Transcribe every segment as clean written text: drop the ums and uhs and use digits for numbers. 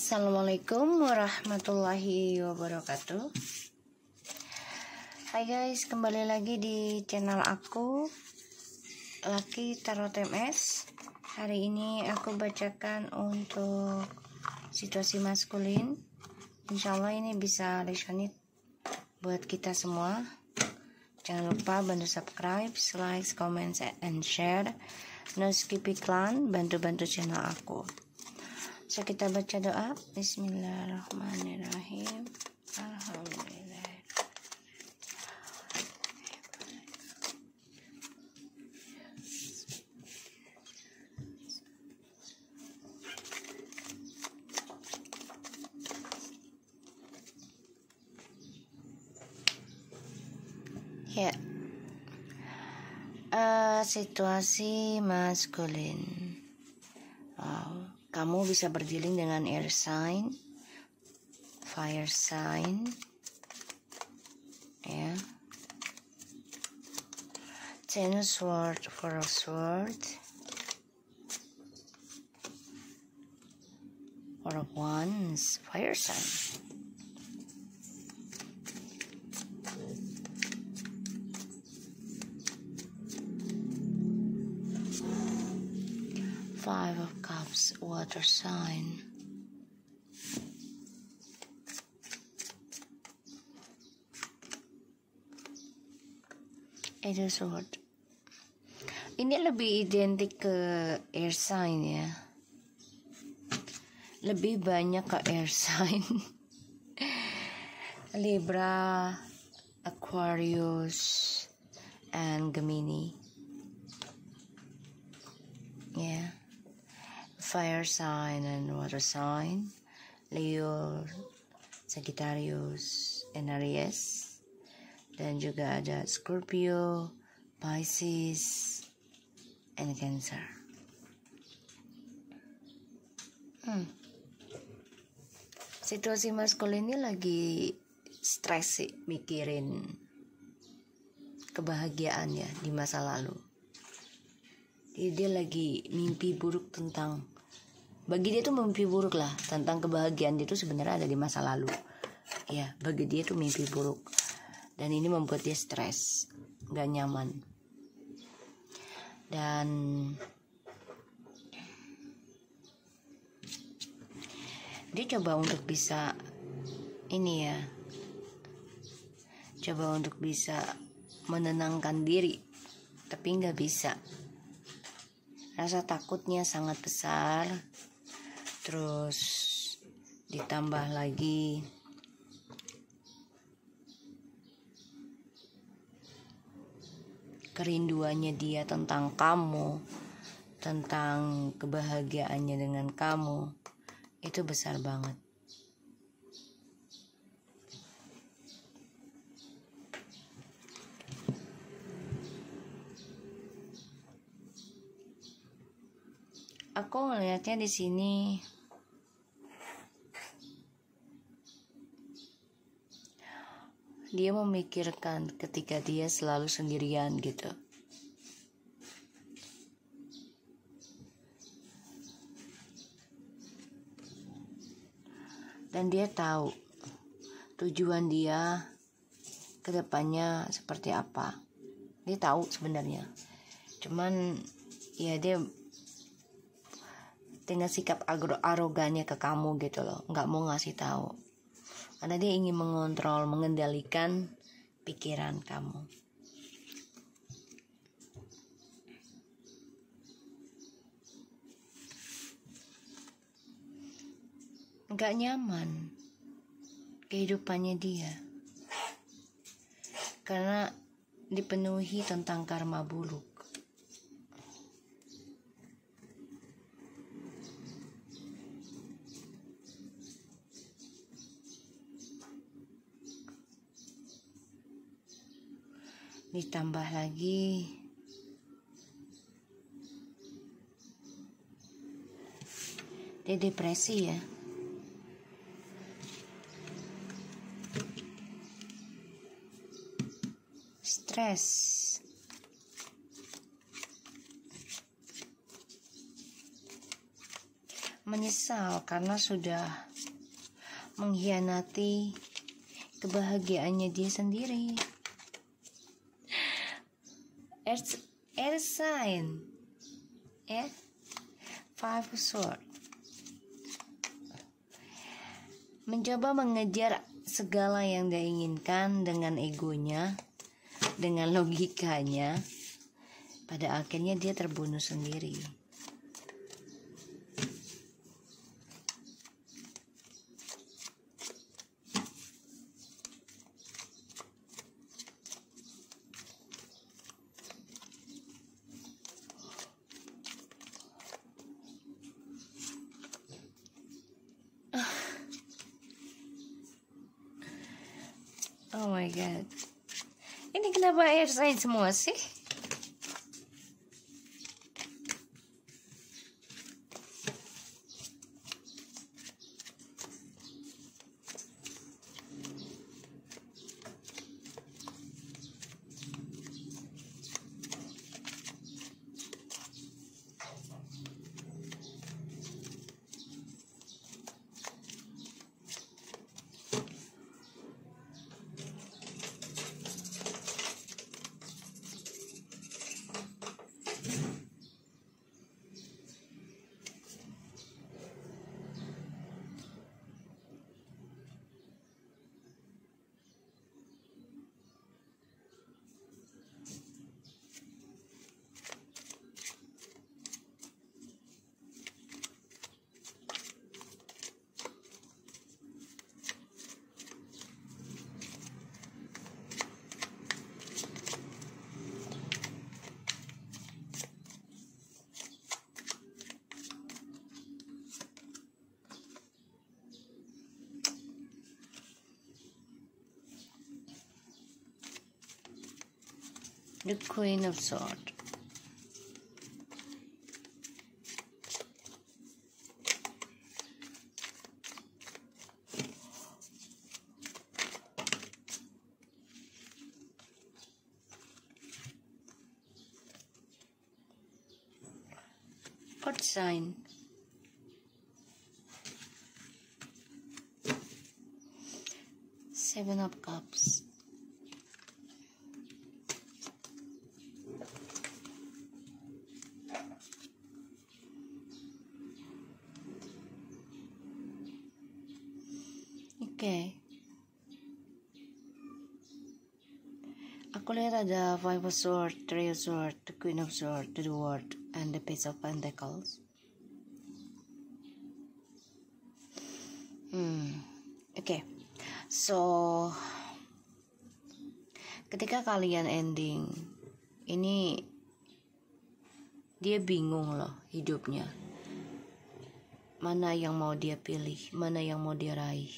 Assalamualaikum warahmatullahi wabarakatuh. Hai guys, kembali lagi di channel aku, Lucky Tarot MS. Hari ini aku bacakan untuk situasi maskulin. Insya Allah ini bisa resonate buat kita semua. Jangan lupa bantu subscribe, like, comment, and share. No skip iklan, bantu-bantu channel aku. So kita baca doa. Bismillahirrahmanirrahim. Alhamdulillah. Ya. Situasi maskulin. Wow. Kamu bisa berdealing dengan air sign, fire sign, ya. Ten sword, four of sword, four of wands, fire sign. Five of Cups, water sign. Eight of Swords. Ini lebih identik ke air sign ya. Lebih banyak ke air sign. Libra, Aquarius, and Gemini. Yeah. Fire sign and water sign, Leo, Sagittarius, and Aries, dan juga ada Scorpio, Pisces, and Cancer. Situasi maskulin ini lagi stres sih, mikirin kebahagiaannya di masa lalu. Jadi dia lagi mimpi buruk tentang, bagi dia tuh mimpi buruk lah tentang kebahagiaan dia tuh sebenarnya ada di masa lalu. Ya, bagi dia tuh mimpi buruk. Dan ini membuat dia stres, gak nyaman. Dan dia coba untuk bisa ini ya, coba untuk bisa menenangkan diri, tapi gak bisa. Rasa takutnya sangat besar. Terus ditambah lagi kerinduannya dia tentang kamu, tentang kebahagiaannya dengan kamu, itu besar banget. Aku ngelihatnya di sini dia memikirkan ketika dia selalu sendirian gitu. Dan dia tahu tujuan dia ke depannya seperti apa. Dia tahu sebenarnya. Cuman ya dia dengan sikap arogannya ke kamu gitu loh, nggak mau ngasih tahu, karena dia ingin mengontrol, mengendalikan pikiran kamu. Nggak nyaman kehidupannya dia, karena dipenuhi tentang karma buruk. Ditambah lagi dia depresi ya. Stres. Menyesal karena sudah mengkhianati kebahagiaannya dia sendiri. Air sign, ya, Five of Swords. Mencoba mengejar segala yang dia inginkan dengan egonya, dengan logikanya. Pada akhirnya dia terbunuh sendiri. Oh my god. Ini kenapa air sign semua sih? The Queen of Swords. Earth sign. Seven of Cups. Oke. Aku lihat ada Five of Swords, Three of Swords, the Queen of Swords, the World, and the Page of Pentacles. Oke. So, ketika kalian ending, ini dia bingung loh hidupnya. Mana yang mau dia pilih, mana yang mau dia raih.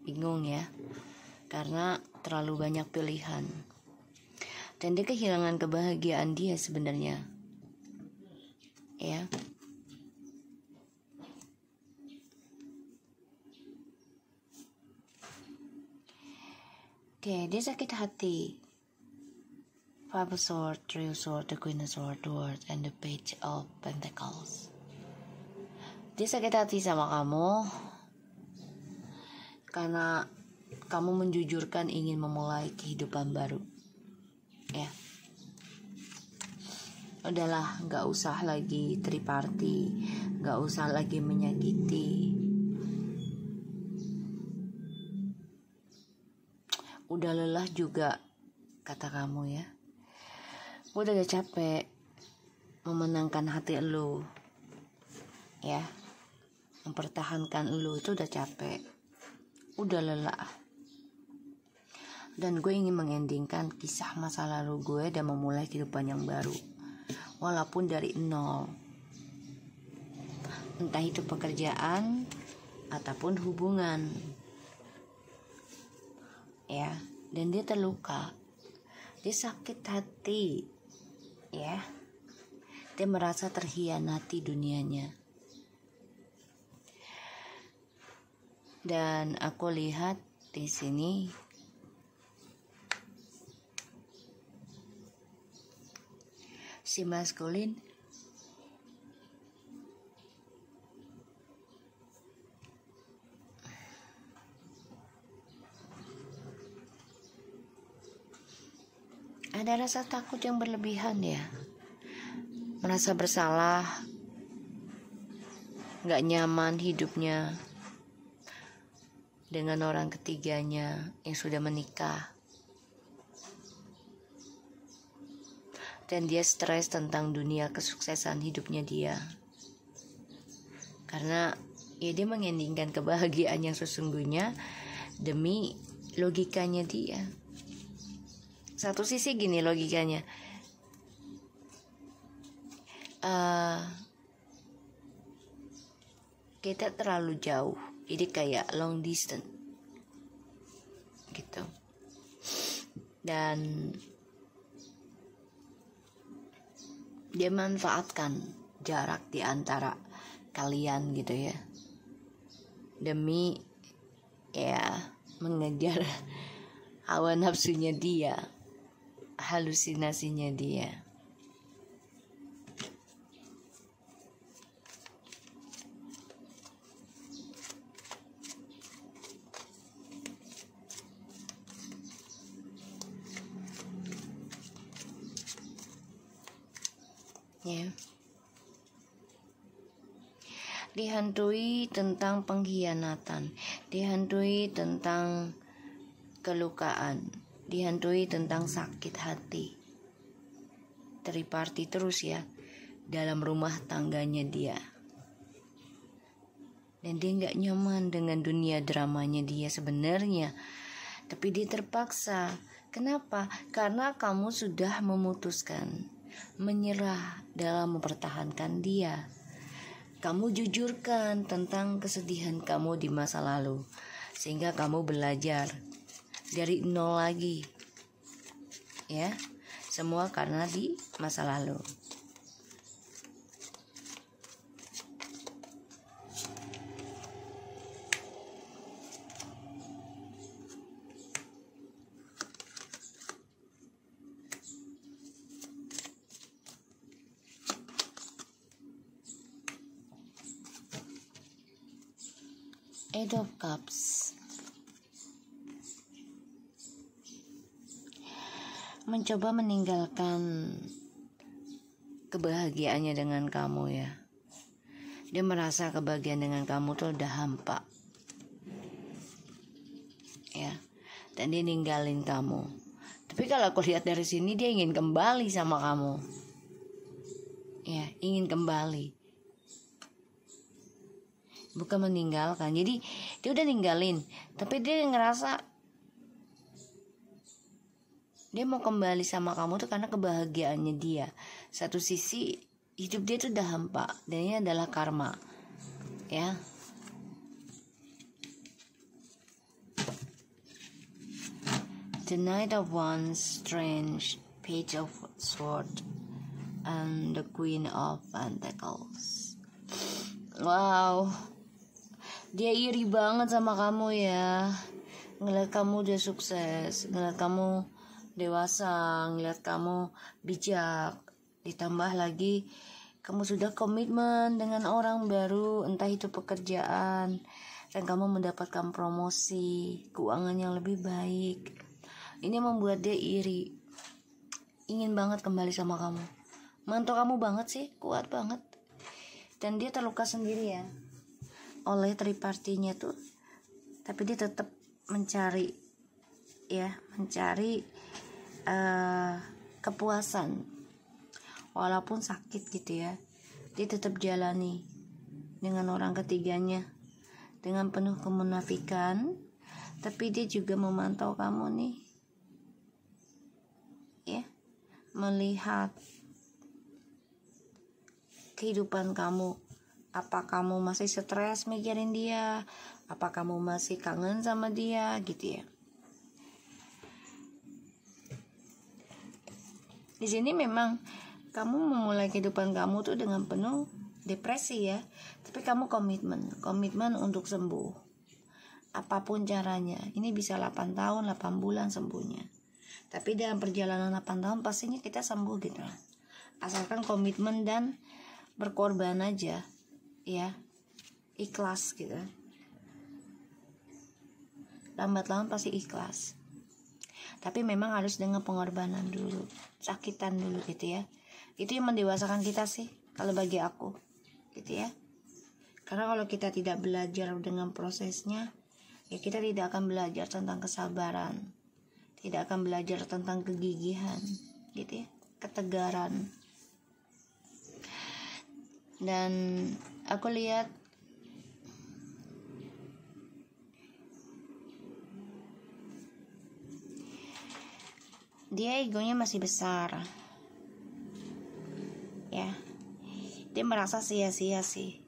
Bingung ya, karena terlalu banyak pilihan. Dan dia kehilangan kebahagiaan dia sebenarnya. Ya. Oke, dia sakit hati. Five of Swords, Three of Swords, the Queen of Swords, the World, and the Page of Pentacles. Dia sakit hati sama kamu karena kamu menjujurkan ingin memulai kehidupan baru. Ya. Udahlah, gak usah lagi triparty, gak usah lagi menyakiti. Udah lelah juga, kata kamu ya. Udah capek memenangkan hati elu. Ya. Mempertahankan elu itu udah capek. Udah lelah. Dan gue ingin mengendingkan kisah masa lalu gue dan memulai kehidupan yang baru. Walaupun dari nol. Entah itu pekerjaan ataupun hubungan. Ya, dan dia terluka. Dia sakit hati. Ya. Dia merasa terhianati dunianya. Dan aku lihat di sini si maskulin ada rasa takut yang berlebihan ya, merasa bersalah, gak nyaman hidupnya dengan orang ketiganya yang sudah menikah. Dan dia stres tentang dunia kesuksesan hidupnya dia. Karena ya dia mengendingkan kebahagiaan yang sesungguhnya demi logikanya dia. Satu sisi gini logikanya, kita terlalu jauh, jadi kayak long distance gitu. Dan dia manfaatkan jarak di antara kalian gitu ya, demi ya mengejar hawa nafsunya dia, halusinasinya dia. Ya. Dihantui tentang pengkhianatan, dihantui tentang kelukaan, dihantui tentang sakit hati. Triparti terus ya dalam rumah tangganya dia. Dan dia gak nyaman dengan dunia dramanya dia sebenarnya. Tapi dia terpaksa. Kenapa? Karena kamu sudah memutuskan menyerah dalam mempertahankan dia. Kamu jujurkan tentang kesedihan kamu di masa lalu, sehingga kamu belajar dari nol lagi. Ya, semua karena di masa lalu. Eight of Cups. Mencoba meninggalkan kebahagiaannya dengan kamu ya. Dia merasa kebahagiaan dengan kamu tuh udah hampa. Ya. Dan dia ninggalin kamu. Tapi kalau aku lihat dari sini dia ingin kembali sama kamu. Ya, ingin kembali. Bukan meninggalkan. Jadi dia udah ninggalin, tapi dia ngerasa dia mau kembali sama kamu tuh karena kebahagiaannya dia. Satu sisi hidup dia tuh udah hampa, dan ini adalah karma. Ya. The Knight of Wands, Strange, Page of Swords, and the Queen of Pentacles. Wow. Dia iri banget sama kamu ya. Ngeliat kamu udah sukses, ngeliat kamu dewasa, ngeliat kamu bijak. Ditambah lagi kamu sudah komitmen dengan orang baru, entah itu pekerjaan, dan kamu mendapatkan promosi, keuangan yang lebih baik. Ini membuat dia iri, ingin banget kembali sama kamu. Mantu kamu banget sih, kuat banget. Dan dia terluka sendiri ya oleh tripartinya tuh, tapi dia tetap mencari kepuasan walaupun sakit gitu ya. Dia tetap jalani dengan orang ketiganya dengan penuh kemunafikan, tapi dia juga memantau kamu nih ya, melihat kehidupan kamu. Apa kamu masih stres mikirin dia? Apa kamu masih kangen sama dia gitu ya? Di sini memang kamu memulai kehidupan kamu tuh dengan penuh depresi ya. Tapi kamu komitmen untuk sembuh. Apapun caranya. Ini bisa 8 tahun, 8 bulan sembuhnya. Tapi dalam perjalanan 8 tahun pastinya kita sembuh gitu. Asalkan komitmen dan berkorban aja. Ya, ikhlas gitu. Lambat laun pasti ikhlas. Tapi memang harus dengan pengorbanan dulu, sakitan dulu gitu ya. Itu yang mendewasakan kita sih kalau bagi aku gitu ya. Karena kalau kita tidak belajar dengan prosesnya, ya kita tidak akan belajar tentang kesabaran, tidak akan belajar tentang kegigihan gitu ya, ketegaran. Dan aku lihat dia egonya masih besar ya. Dia merasa sia-sia sih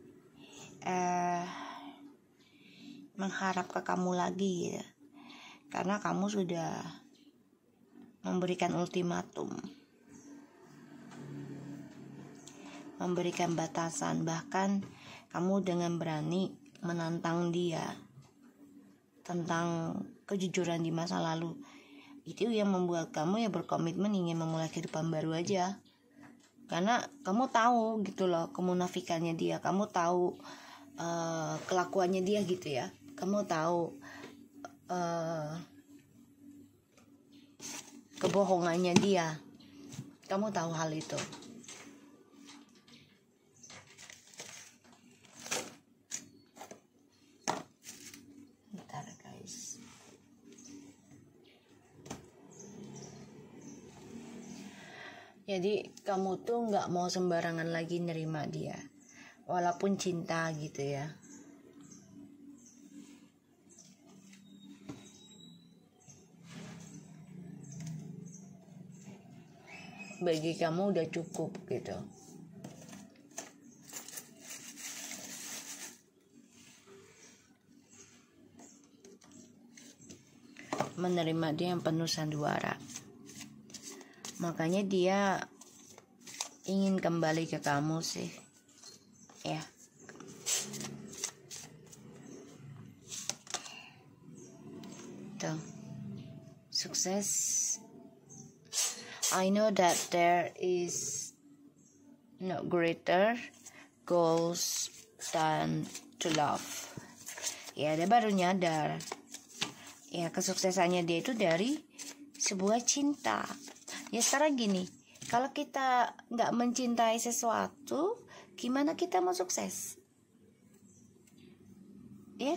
mengharap ke kamu lagi gitu. Karena kamu sudah memberikan ultimatum, memberikan batasan, bahkan kamu dengan berani menantang dia tentang kejujuran di masa lalu. Itu yang membuat kamu ya berkomitmen ingin memulai kehidupan baru aja. Karena kamu tahu gitu loh kemunafikannya dia, kamu tahu kelakuannya dia gitu ya, kamu tahu kebohongannya dia, kamu tahu hal itu. Bentar guys. Jadi kamu tuh nggak mau sembarangan lagi nerima dia, walaupun cinta gitu ya. Bagi kamu udah cukup gitu. Menerima dia yang penuh sandiwara. Makanya dia ingin kembali ke kamu sih ya. Tuh, sukses. I know that there is no greater goals than to love. Ya, dia baru nyadar ya kesuksesannya dia itu dari sebuah cinta. Ya sekarang gini, kalau kita nggak mencintai sesuatu, gimana kita mau sukses? Ya,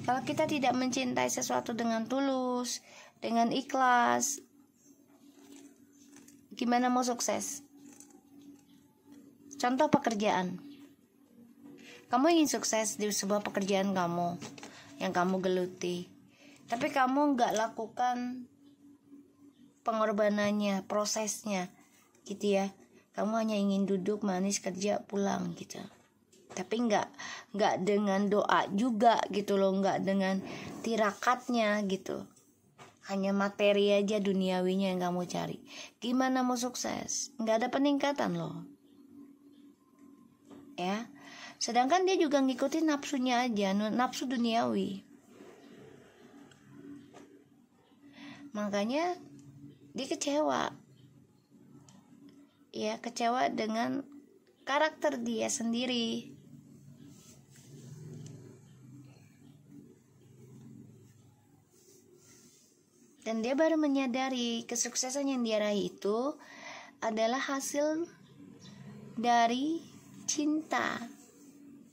kalau kita tidak mencintai sesuatu dengan tulus, dengan ikhlas, gimana mau sukses? Contoh pekerjaan. Kamu ingin sukses di sebuah pekerjaan kamu yang kamu geluti, tapi kamu nggak lakukan pengorbanannya, prosesnya gitu ya. Kamu hanya ingin duduk manis kerja pulang gitu, tapi nggak dengan doa juga gitu loh, nggak dengan tirakatnya gitu, hanya materi aja duniawinya yang kamu cari. Gimana mau sukses? Nggak ada peningkatan loh ya. Sedangkan dia juga ngikutin nafsunya aja, nafsu duniawi. Makanya dia kecewa. Ya, kecewa dengan karakter dia sendiri. Dan dia baru menyadari kesuksesan yang dia raih itu adalah hasil dari cinta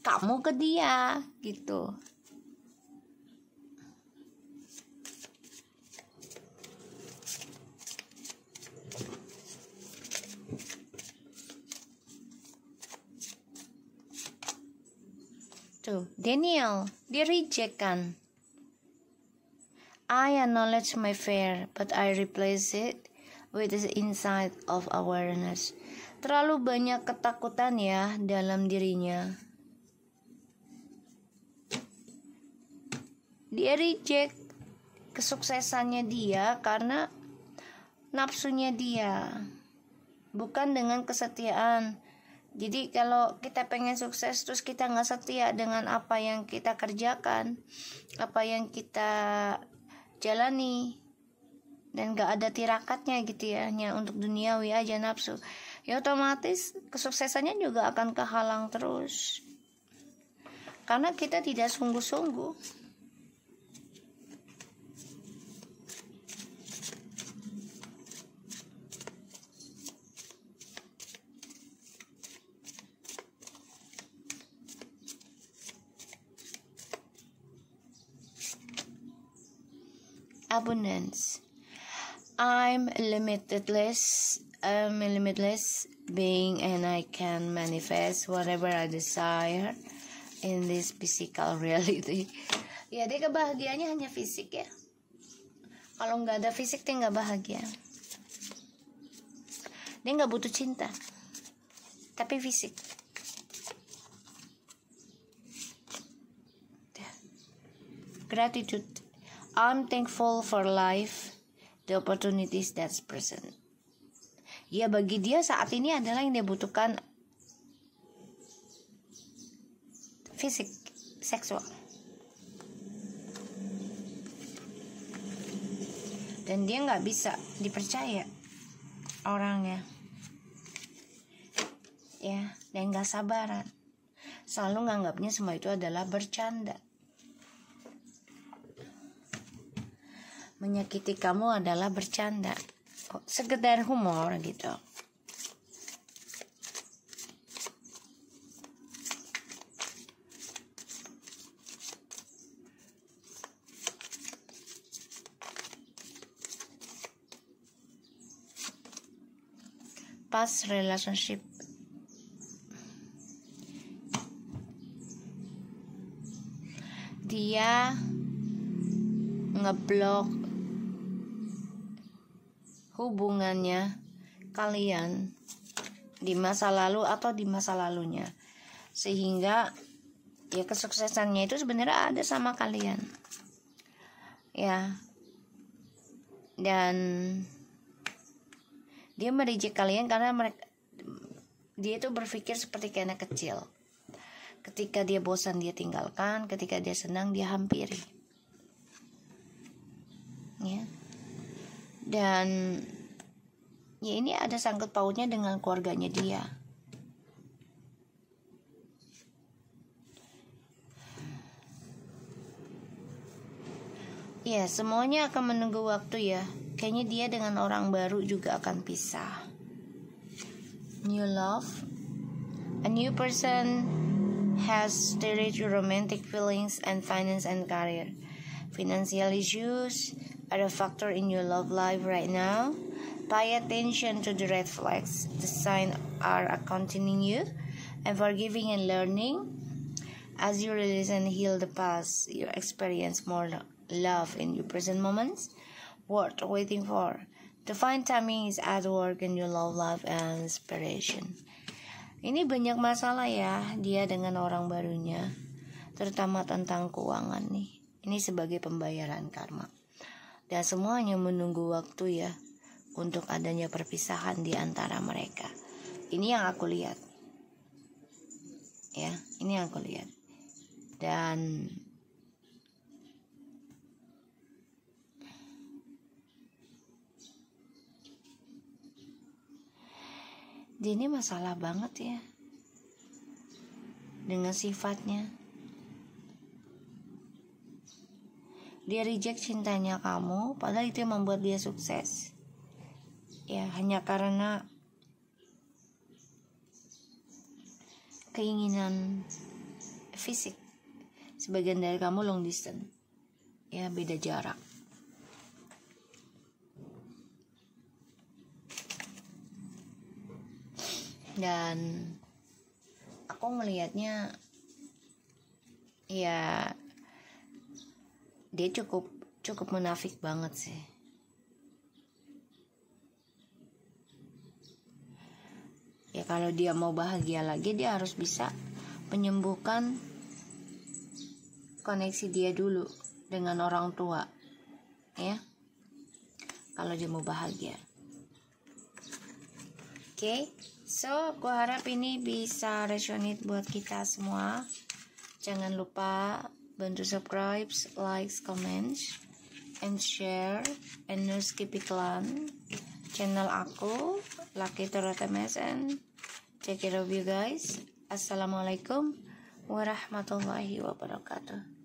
kamu ke dia gitu. Tuh, Daniel, dia reject kan. I acknowledge my fear, but I replace it with the insight of awareness. Terlalu banyak ketakutan ya dalam dirinya. Dia reject kesuksesannya dia karena nafsunya dia, bukan dengan kesetiaan. Jadi kalau kita pengen sukses terus kita nggak setia dengan apa yang kita kerjakan, apa yang kita jalani, dan nggak ada tirakatnya gitu ya, hanya untuk duniawi aja nafsu, ya otomatis kesuksesannya juga akan kehalang terus. Karena kita tidak sungguh-sungguh. abundance. I'm a limitless being, and I can manifest whatever I desire in this physical reality. Ya, dia kebahagiaannya hanya fisik ya. Kalau nggak ada fisik dia nggak bahagia. Dia nggak butuh cinta, tapi fisik. Gratitude. I'm thankful for life, the opportunities that's present. Ya, bagi dia saat ini adalah yang dia butuhkan fisik, seksual. Dan dia nggak bisa dipercaya orangnya. Ya, dan nggak sabaran. Selalu nganggapnya semua itu adalah bercanda. Menyakiti kamu adalah bercanda, sekedar humor gitu. Past relationship. Dia ngeblok hubungannya kalian di masa lalu atau di masa lalunya, sehingga ya kesuksesannya itu sebenarnya ada sama kalian ya. Dan dia mereject kalian karena dia itu berpikir seperti kayak anak kecil. Ketika dia bosan dia tinggalkan, ketika dia senang dia hampiri ya. Dan ya ini ada sangkut pautnya dengan keluarganya dia. Ya, semuanya akan menunggu waktu ya. Kayaknya dia dengan orang baru juga akan pisah. New love. A new person has stirred romantic feelings and finance and career. Financial issues are a factor in your love life right now. Pay attention to the red flags. The signs are accompanying you and forgiving and learning. As you release and heal the past, you experience more love in your present moments. Worth waiting for. Divine timing is at work in your love life and inspiration. Ini banyak masalah ya dia dengan orang barunya, terutama tentang keuangan nih. Ini sebagai pembayaran karma. Dan semuanya menunggu waktu ya untuk adanya perpisahan di antara mereka. Ini yang aku lihat. Ya, ini yang aku lihat. Dan dia ini masalah banget ya dengan sifatnya. Dia reject cintanya kamu, padahal itu yang membuat dia sukses. Ya, hanya karena keinginan fisik. Sebagian dari kamu long distance. Ya, beda jarak. Dan aku melihatnya ya dia cukup munafik banget sih. Ya kalau dia mau bahagia lagi dia harus bisa menyembuhkan koneksi dia dulu dengan orang tua. Ya. Kalau dia mau bahagia. Oke. So, aku harap ini bisa resonate buat kita semua. Jangan lupa bantu subscribe, like, comment, and share, and no skip iklan channel aku, Lucky Tarot MSN. Take care of you guys. Assalamualaikum warahmatullahi wabarakatuh.